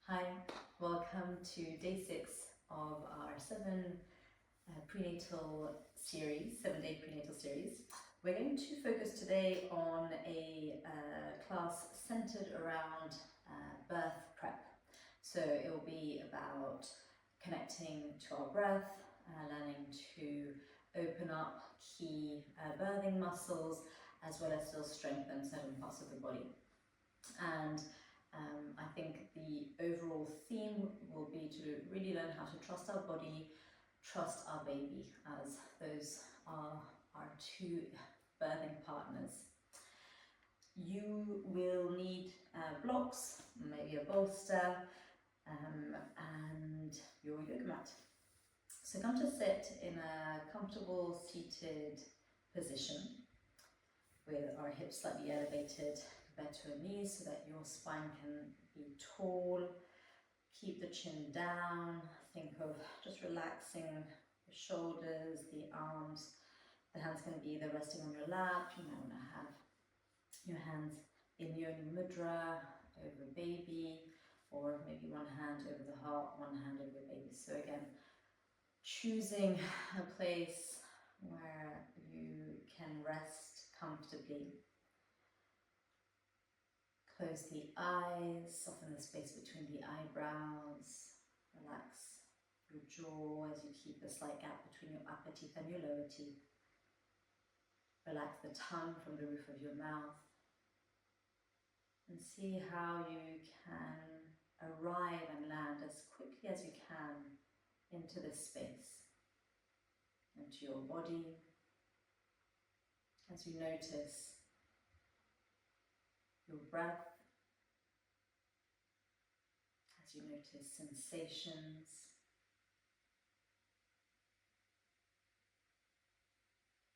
Hi, welcome to day 6 of our 7-day prenatal series. We're going to focus today on a class centered around birth prep. So it will be about connecting to our breath, learning to open up key birthing muscles, as well as still strengthen certain parts of the body. And I think the overall theme will be to really learn how to trust our body, trust our baby, as those are our two birthing partners. You will need blocks, maybe a bolster, and your yoga mat. So come to sit in a comfortable seated position with our hips slightly elevated compared to our knees so that your spine can be tall. Keep the chin down. Think of just relaxing the shoulders, the arms. The hands can be either resting on your lap. You might want to have your hands in Yoni Mudra over baby, or maybe one hand over the heart, one hand over baby. So again, choosing a place where you can rest comfortably. Close the eyes, soften the space between the eyebrows, relax your jaw as you keep a slight gap between your upper teeth and your lower teeth. Relax the tongue from the roof of your mouth and see how you can arrive and land as quickly as you can into this space, into your body, as you notice your breath, as you notice sensations,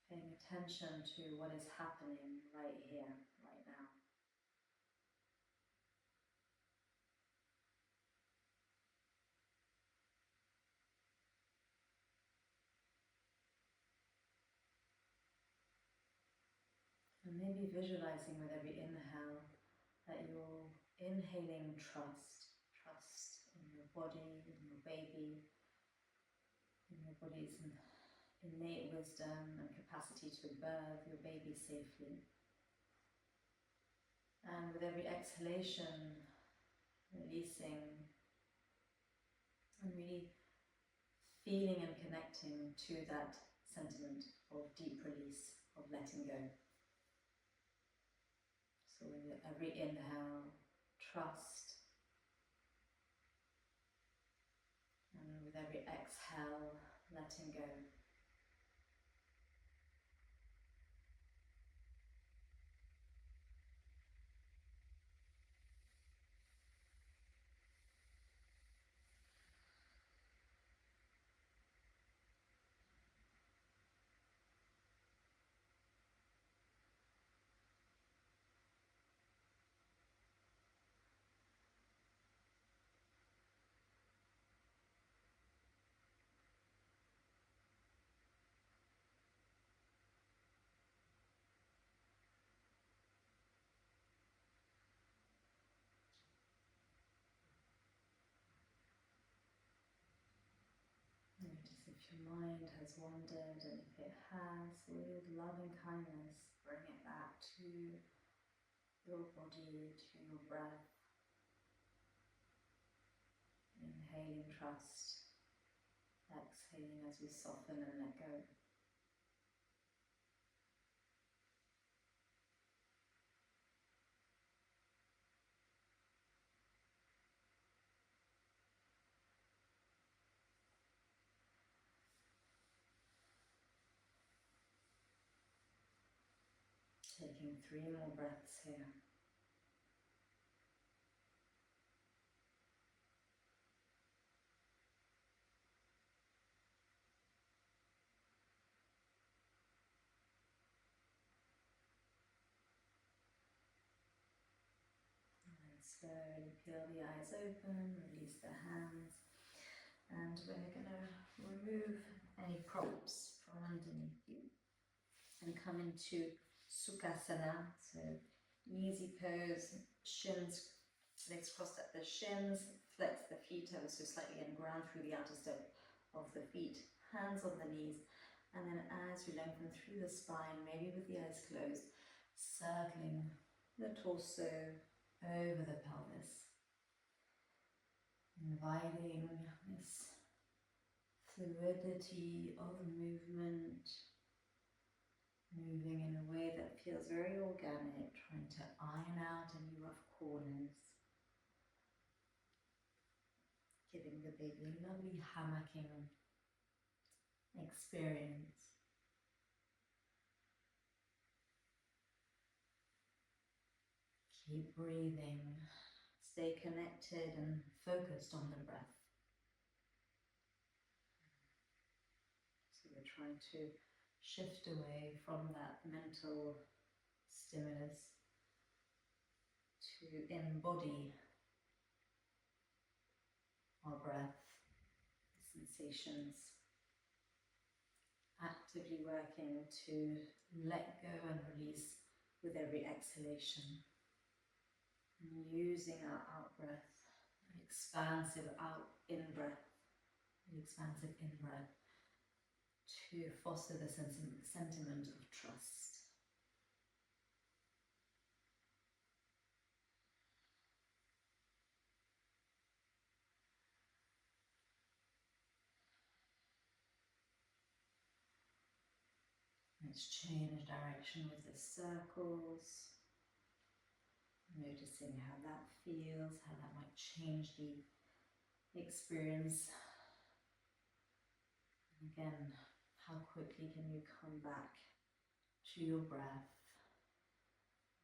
paying attention to what is happening right here, right now. And maybe visualizing with every inhale that you're inhaling trust in your body, in your baby, in your body's innate wisdom and capacity to birth your baby safely. And with every exhalation, releasing and really feeling and connecting to that sentiment of deep release, of letting go. So with every inhale, trust, and with every exhale, letting go. Notice if your mind has wandered, and if it has, with loving kindness, bring it back to your body, to your breath. Inhaling trust, exhaling as we soften and let go. Taking 3 more breaths here. And slowly peel the eyes open, release the hands, and we're going to remove any props from underneath you and come into Sukhasana, so easy pose, shins, legs crossed at the shins, Flex the feet ever so slightly and ground through the outer step of the feet, hands on the knees, and then as you lengthen through the spine, maybe with the eyes closed, circling the torso over the pelvis, inviting this fluidity of movement, moving in a way that feels very organic, trying to iron out any rough corners, giving the baby a lovely hammocking experience. Keep breathing, stay connected and focused on the breath. So we're trying to shift away from that mental stimulus to embody our breath, sensations, actively working to let go and release with every exhalation. And using our out-breath, an expansive in-breath, to foster the sentiment of trust. Let's change direction with the circles, noticing how that feels, how that might change the experience. And again, how quickly can you come back to your breath,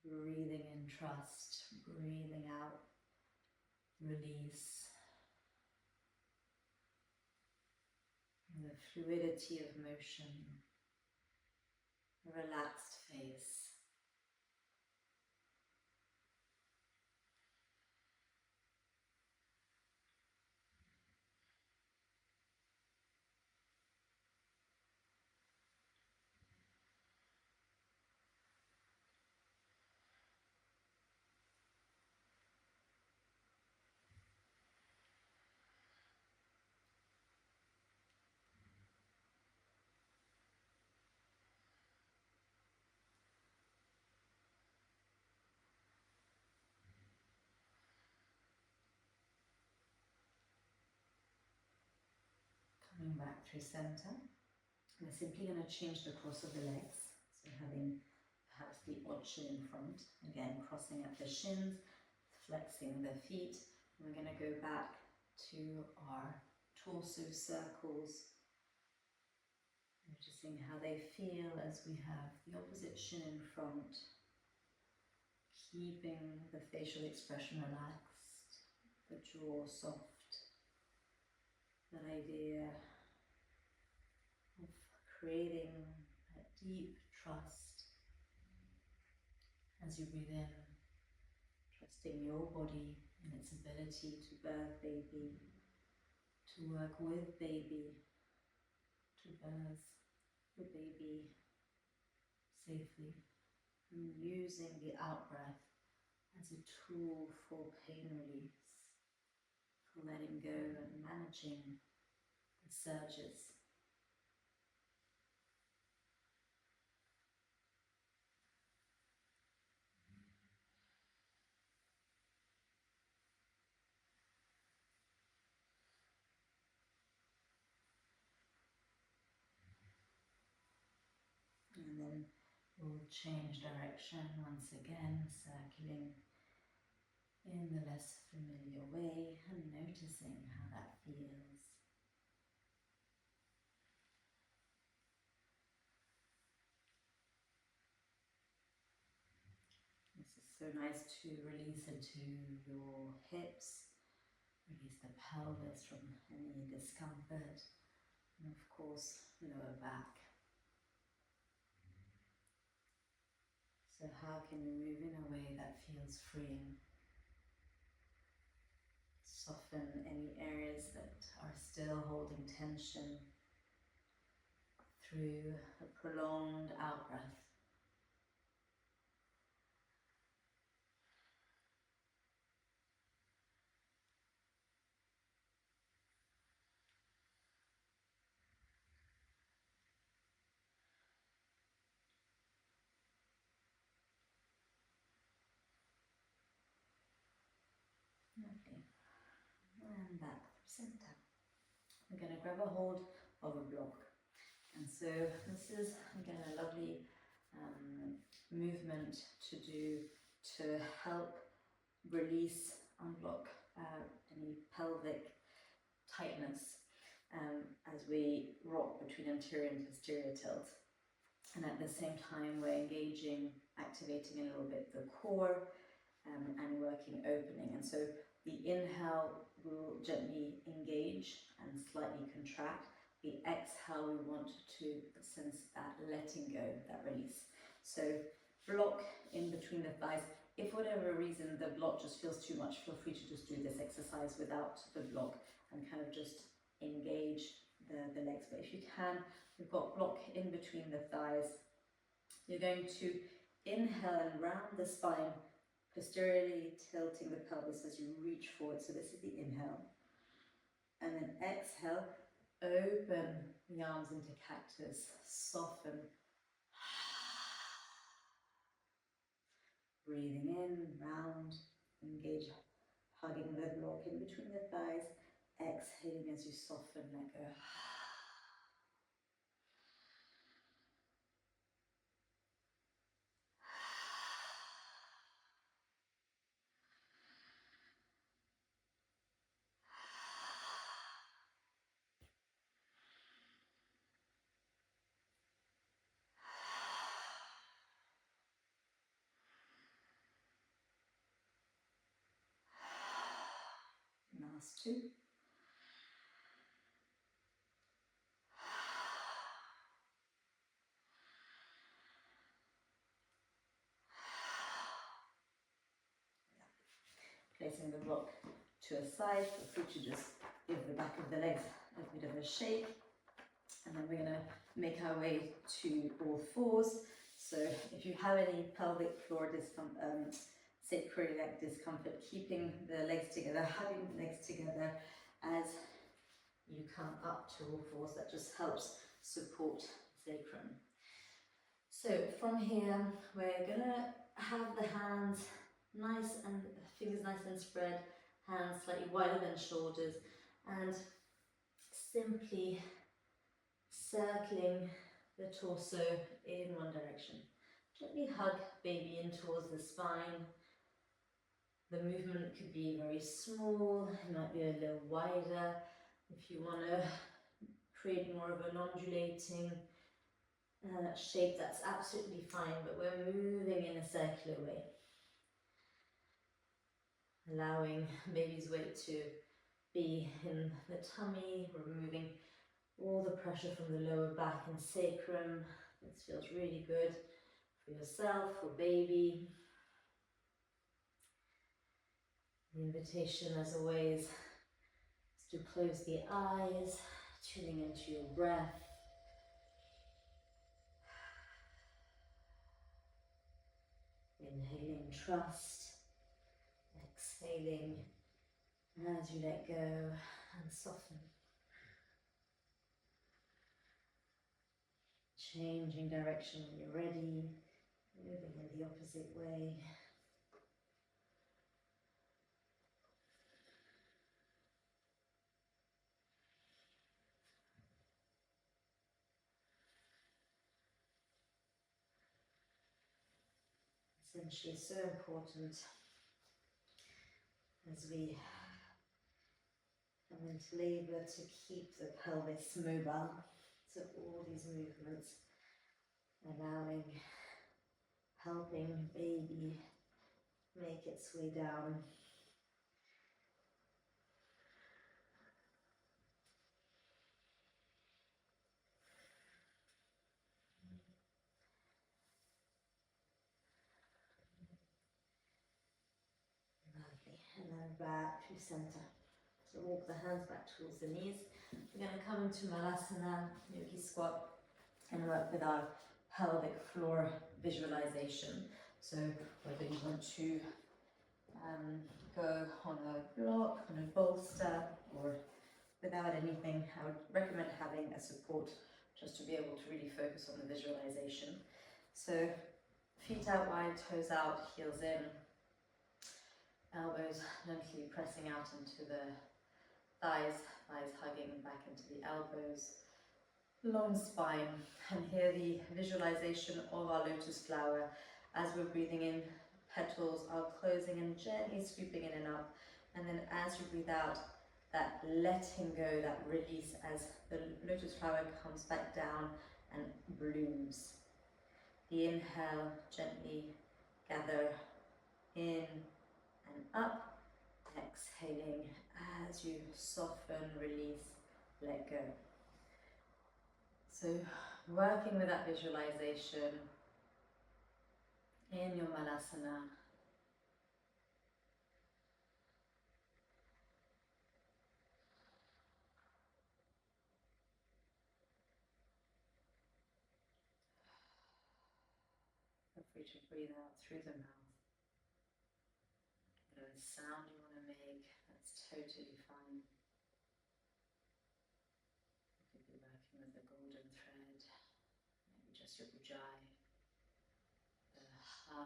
breathing in trust, breathing out, release. The fluidity of motion, a relaxed face. Coming back through center. We're simply going to change the cross of the legs. So having perhaps the oche in front. Again, crossing up the shins, flexing the feet. And we're going to go back to our torso circles. Noticing how they feel as we have the opposite shin in front. Keeping the facial expression relaxed, the jaw soft. That idea of creating a deep trust as you breathe in, trusting your body and its ability to birth baby, to work with baby, to birth the baby safely, and using the out-breath as a tool for pain release, for letting go and managing the surges. And then we'll change direction once again, circling in the less familiar way and noticing how that feels. This is so nice to release into your hips, release the pelvis from any discomfort, and of course lower back. So how can you move in a way that feels freeing? Soften any areas that are still holding tension through a prolonged out-breath. back through center. We're going to grab a hold of a block. And so this is, again, a lovely movement to do to help release, unblock any pelvic tightness as we rock between anterior and posterior tilt. And at the same time, we're engaging, activating a little bit the core and working opening. And so the inhale will gently engage and slightly contract. The exhale, we want to sense that letting go, that release. So block in between the thighs. If for whatever reason the block just feels too much, feel free to just do this exercise without the block and kind of just engage the legs. But if you can, we've got block in between the thighs. You're going to inhale and round the spine, posteriorly tilting the pelvis as you reach forward. So this is the inhale. And then exhale, open the arms into cactus, soften. Breathing in, round, engage, hugging the block in between the thighs. Exhaling as you soften, let go. Last two. Placing the block to a side, feel free to just give the back of the legs a bit of a shake. And then we're going to make our way to all fours. So if you have any pelvic floor discomfort, sacroiliac discomfort, keeping the legs together, hugging the legs together as you come up to all fours, that just helps support sacrum. So from here, we're going to have the hands nice and fingers nice and spread, hands slightly wider than shoulders, and simply circling the torso in one direction. Gently hug baby in towards the spine. The movement could be very small, it might be a little wider. If you want to create more of an undulating shape, that's absolutely fine, but we're moving in a circular way. Allowing baby's weight to be in the tummy, removing all the pressure from the lower back and sacrum. This feels really good for yourself, for baby. The invitation, as always, is to close the eyes, tuning into your breath. Inhaling trust, exhaling as you let go and soften. Changing direction when you're ready, moving in the opposite way. Essentially so important as we come into labour to keep the pelvis mobile. So all these movements allowing, helping baby make its way down. Lovely. And then back to centre. So walk the hands back towards the knees. We're going to come into Malasana, Yogi Squat, and work with our pelvic floor visualization. So whether you want to go on a block, on a bolster, or without anything, I would recommend having a support just to be able to really focus on the visualization. So feet out wide, toes out, heels in, elbows gently pressing out into the thighs hugging back into the elbows, long spine, and here the visualization of our lotus flower as we're breathing in, petals are closing and gently scooping in and up, and then as you breathe out, that letting go, that release as the lotus flower comes back down and blooms. The inhale, gently gather in and up, exhaling as you soften, release, let go. So working with that visualization in your malasana. Feel free to breathe out through the mouth. Whatever sound you want to make, that's totally fine. You could be working with the golden thread, maybe just your ujjayi, the ha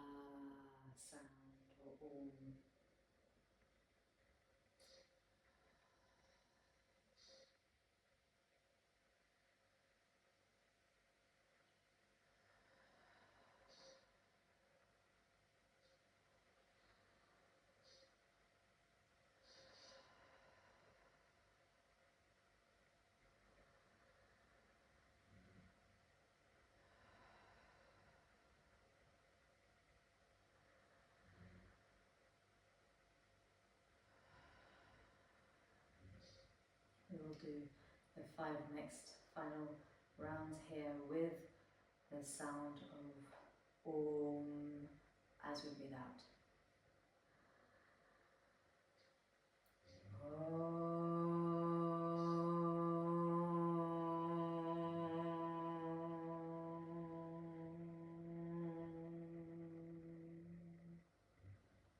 sound or om. We will do the 5 next final rounds here with the sound of om as we breathe out.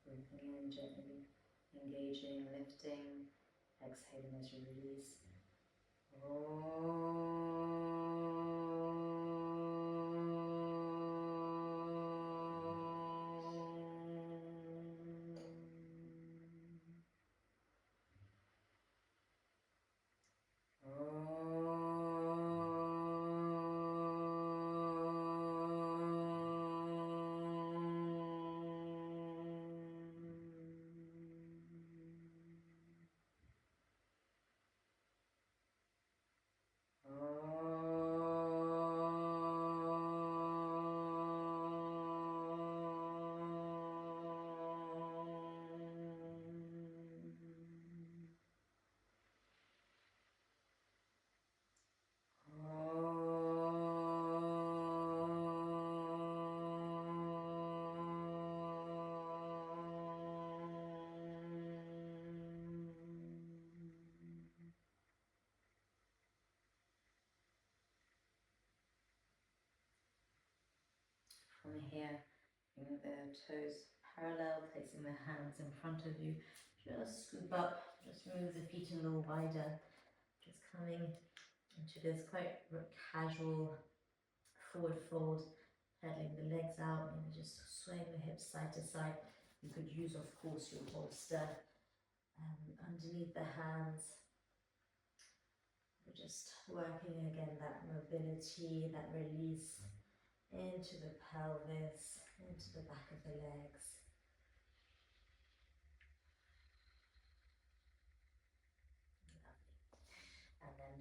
Breathing in gently, engaging, lifting, exhaling as you release. From here, bring the toes parallel, placing the hands in front of you. Just scoop up, just move the feet a little wider. Just coming into this quite casual forward fold, pedaling the legs out, maybe just swaying the hips side to side. You could use, of course, your bolster underneath the hands. We're just working again that mobility, that release into the pelvis, into the back of the legs. Lovely. And then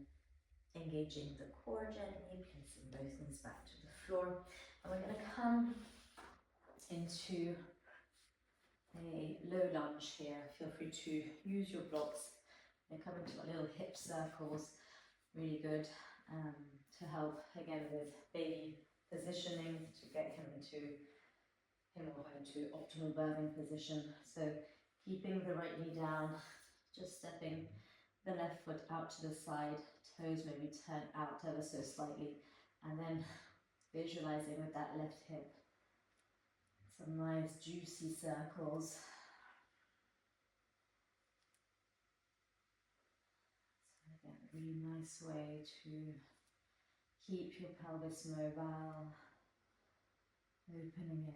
engaging the core gently, placing both knees back to the floor. And we're going to come into a low lunge here. Feel free to use your blocks. We're coming to our little hip circles. Really good to help again with baby positioning, to get him or her into optimal birthing position. So keeping the right knee down, just stepping the left foot out to the side, toes maybe turn out ever so slightly, and then visualizing with that left hip some nice juicy circles. So again, a really nice way to keep your pelvis mobile, opening it.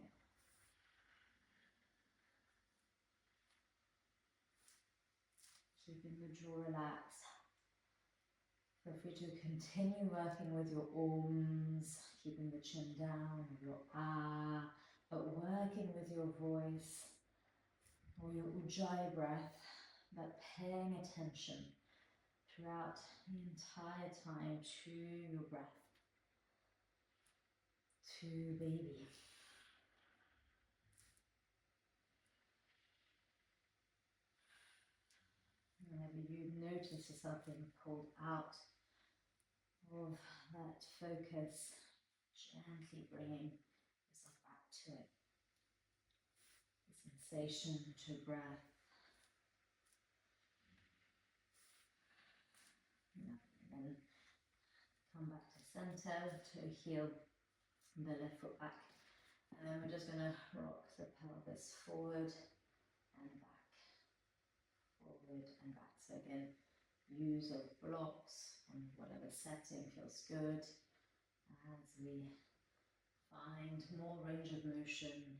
keeping the jaw relaxed. Feel free to continue working with your arms, keeping the chin down, your ah, but working with your voice or your ujjayi breath, but paying attention throughout the entire time to your breath, to baby. Whenever you notice yourself being pulled out of that focus, gently bringing yourself back to it. The sensation to breath. And then come back to center, toe heel, the left foot back. And then we're just going to rock the pelvis forward and back, forward and back. So again, use of blocks on whatever setting feels good as we find more range of motion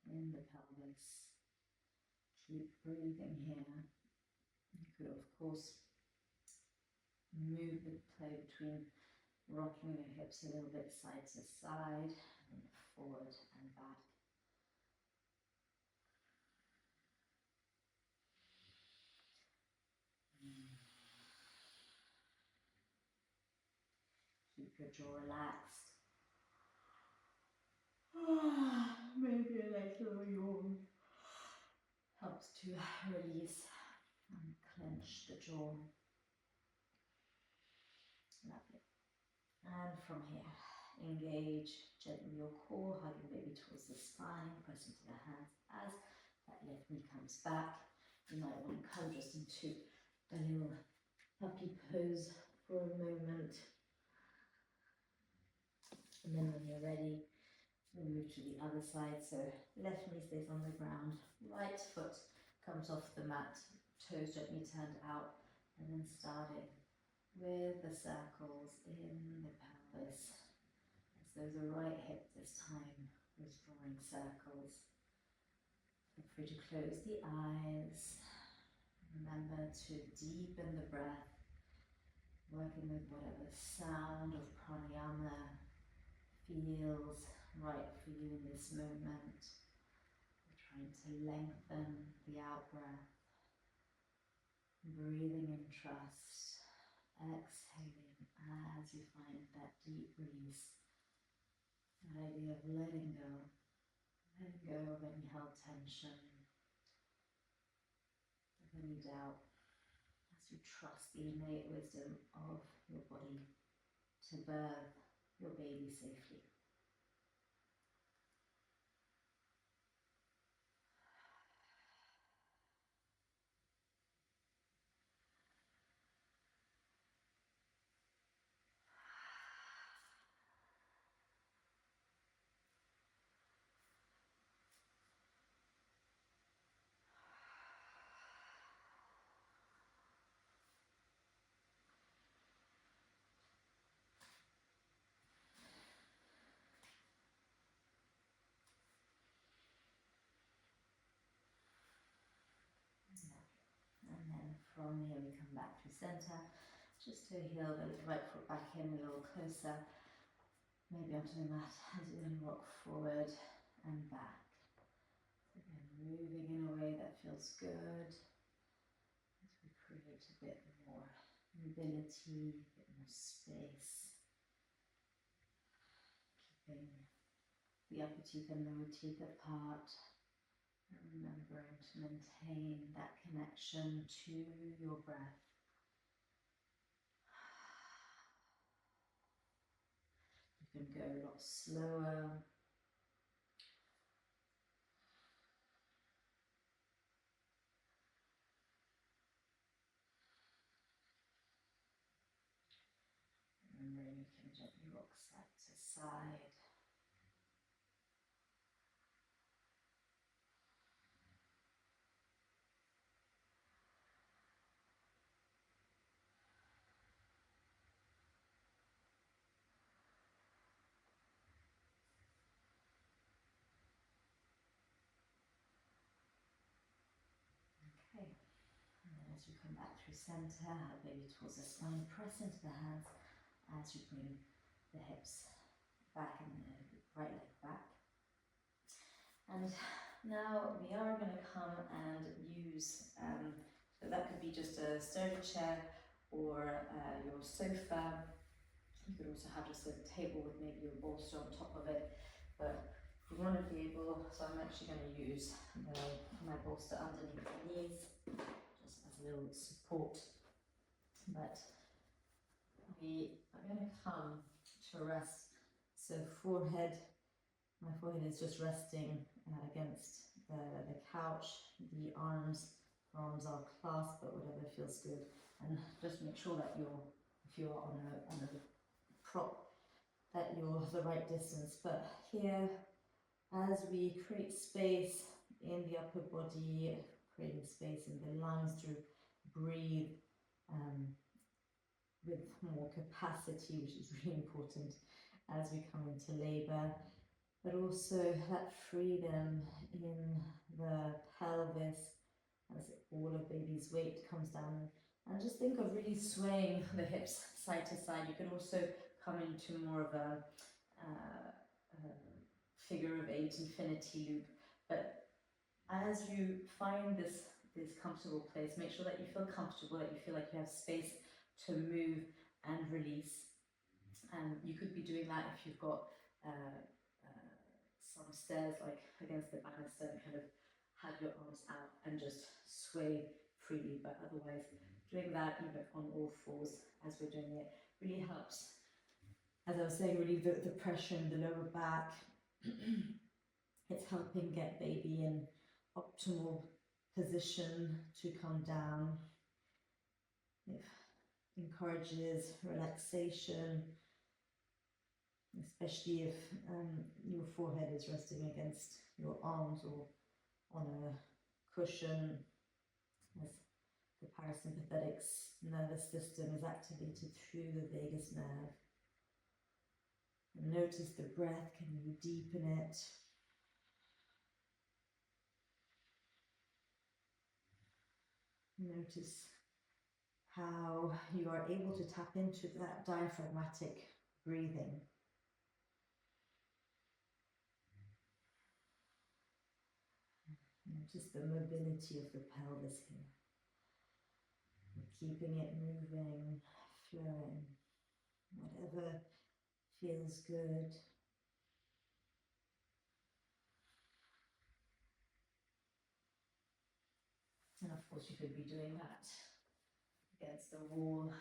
in the pelvis. Keep breathing here. You could of course move the play between rocking your hips a little bit side to side and forward and back. Keep your jaw relaxed. Maybe a little yawn helps to release and clench the jaw. Lovely. And from here, engage gently your core, hugging baby towards the spine, press into the hands as that left knee comes back. You might want to come just into a little puppy pose for a moment. And then when you're ready, we'll move to the other side. So left knee stays on the ground, right foot comes off the mat, toes gently turned out, and then starting with the circles in the pelvis. So the right hip this time was drawing circles. Feel free to close the eyes. Remember to deepen the breath, working with whatever sound of pranayama feels right for you in this moment. We're trying to lengthen the out breath, breathing in trust, exhaling as you find that deep release. That idea of letting go of any held tension, of any doubt, as you trust the innate wisdom of your body to birth your baby safely. And then from here we come back to center, just to heel the right foot back in a little closer, maybe onto the mat as you then rock forward and back. Again, moving in a way that feels good as we create a bit more mobility, a bit more space, keeping the upper teeth and lower teeth apart. And remembering to maintain that connection to your breath. You can go a lot slower. Remembering you can gently rock side to side. Okay, and then as you come through center, head baby towards the spine, press into the hands as you bring the hips back and the right leg back. And now we are going to come and use, so that could be just a sturdy chair or your sofa. You could also have just a table with maybe your bolster on top of it, but you want to be able, so I'm actually going to use my bolster underneath the knees, just as a little support, but we are going to come to rest, so forehead, my forehead is just resting against the couch, the arms are clasped, but whatever feels good, and just make sure that if you're on a prop, that you're the right distance. But here, as we create space in the upper body, creating space in the lungs to breathe with more capacity, which is really important as we come into labour, but also that freedom in the pelvis as all of baby's weight comes down. And just think of really swaying the hips side to side. You can also come into more of a figure of eight infinity loop. But as you find this comfortable place, make sure that you feel comfortable, that you feel like you have space to move and release. And you could be doing that if you've got some stairs like against the banister, and kind of have your arms out and just sway freely. But otherwise, doing that even on all fours as we're doing it really helps. As I was saying, relieve the pressure in the lower back. It's helping get baby in optimal position to come down. It encourages relaxation, especially if your forehead is resting against your arms or on a cushion, as the parasympathetic nervous system is activated through the vagus nerve. And notice the breath, can you deepen it? Notice how you are able to tap into that diaphragmatic breathing. Notice the mobility of the pelvis here. Keeping it moving, flowing, whatever feels good. And of course you could be doing that against the wall.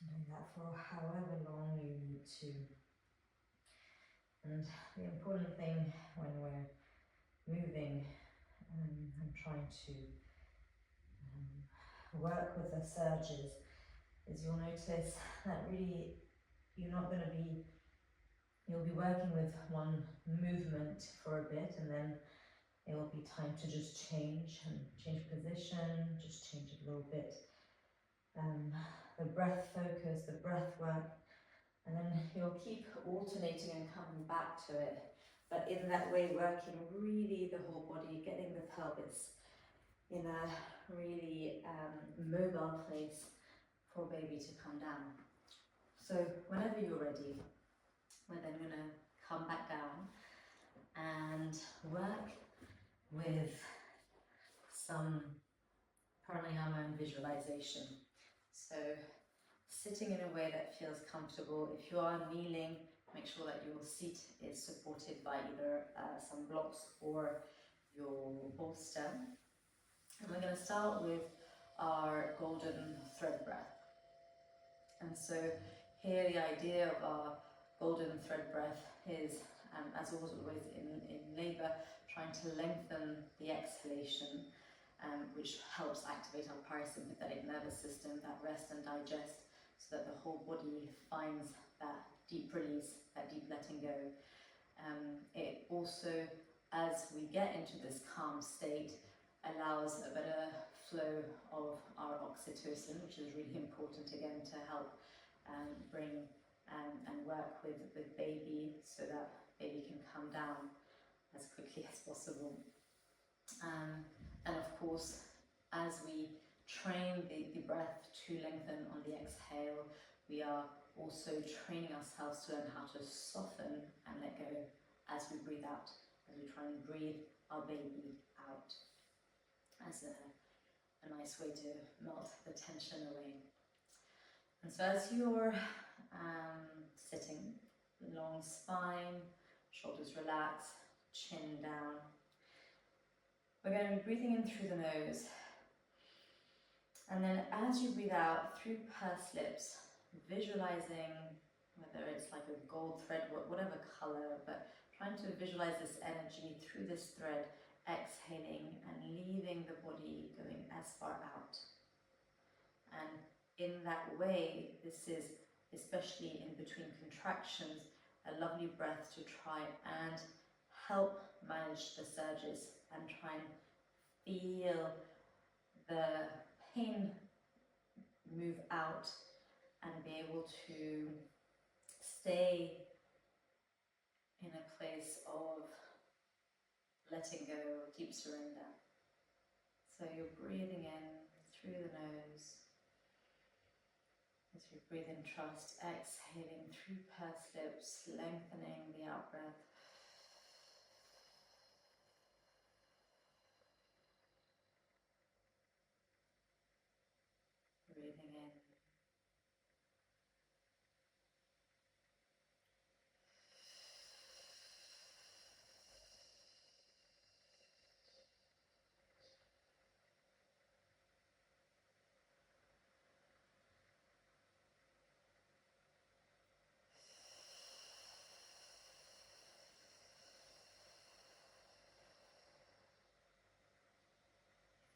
Doing that for however long you need to. And the important thing when we're moving and trying to work with the surges is you'll notice that really you'll be working with one movement for a bit, and then it will be time to just change position, just change it a little bit. The breath focus, the breath work, and then you'll keep alternating and coming back to it. But in that way, working really the whole body, getting the pelvis in a really mobile place for baby to come down. So whenever you're ready, we're then going to come back down and work with some pranayama and visualization. So sitting in a way that feels comfortable. If you are kneeling, make sure that your seat is supported by either some blocks or your bolster. And we're going to start with our golden thread breath. And so here the idea of our golden thread breath is, as always in labour, trying to lengthen the exhalation, which helps activate our parasympathetic nervous system, that rest and digest, so that the whole body finds that deep release, that deep letting go. It also, as we get into this calm state, allows a better flow of our oxytocin, which is really important again to help bring and work with baby so that baby can come down as quickly as possible. And of course, as we train the breath to lengthen on the exhale, we are also training ourselves to learn how to soften and let go as we breathe out, as we try and breathe our baby out as a nice way to melt the tension away. And so as you're sitting, long spine, shoulders relaxed, chin down, we're going to be breathing in through the nose. And then as you breathe out through pursed lips, visualizing whether it's like a gold thread, whatever color, but trying to visualize this energy through this thread, exhaling and leaving the body going as far out. And in that way, this is, especially in between contractions, a lovely breath to try and help manage the surges and try and feel the pain move out and be able to stay in a place of letting go, deep surrender. So you're breathing in through the nose. As you breathe in trust, exhaling through pursed lips, lengthening the out breath. Breathing in.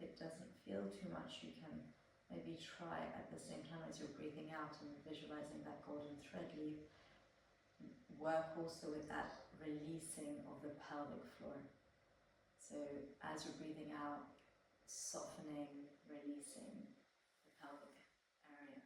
If it doesn't feel too much, you can maybe try at the same time as you're breathing out and visualizing that golden thread leave. Work also with that releasing of the pelvic floor. So as you're breathing out, softening, releasing the pelvic area.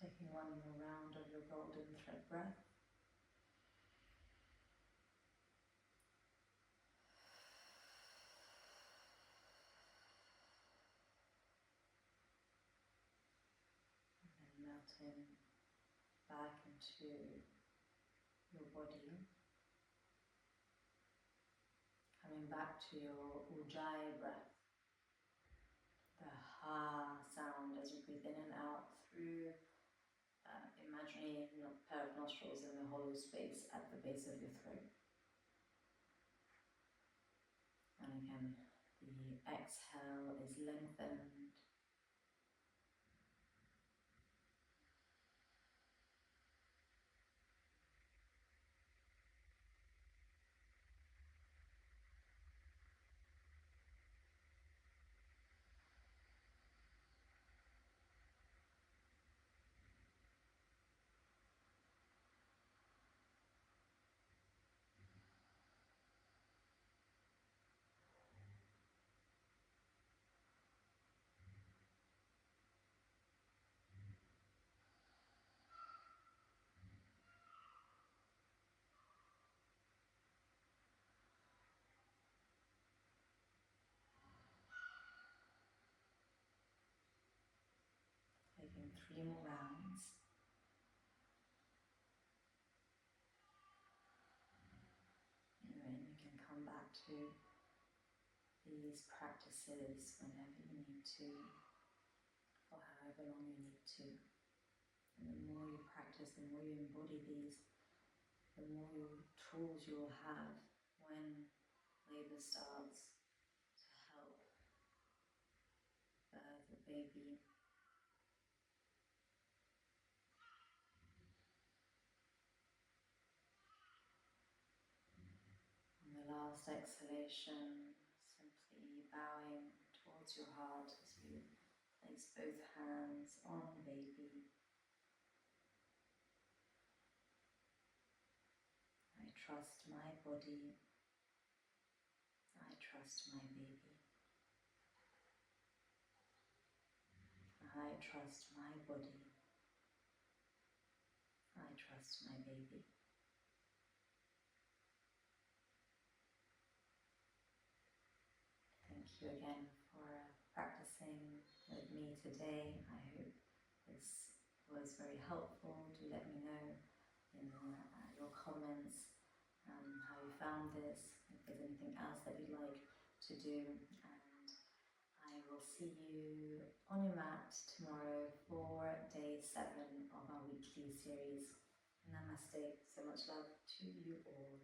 Taking one more round of your golden thread breath. And then melting back into your body. Coming back to your ujjayi breath. The ha sound as you breathe in and out through imaginary pair of nostrils in the hollow space at the base of your throat. And again, the exhale is lengthened. in 3 more rounds. And then you can come back to these practices whenever you need to, or however long you need to. And the more you practice, the more you embody these, the more tools you'll have when labour starts to help birth the baby. On the last exhalation, simply bowing towards your heart as you place both hands on the baby. I trust my body. I trust my baby. I trust my body. I trust my baby. Thank you again for practicing with me today. I hope this was very helpful. Do let me know in your comments how you found this, if there's anything else that you'd like to do, and I will see you on your mat tomorrow for day 7 of our weekly series. Namaste. So much love to you all.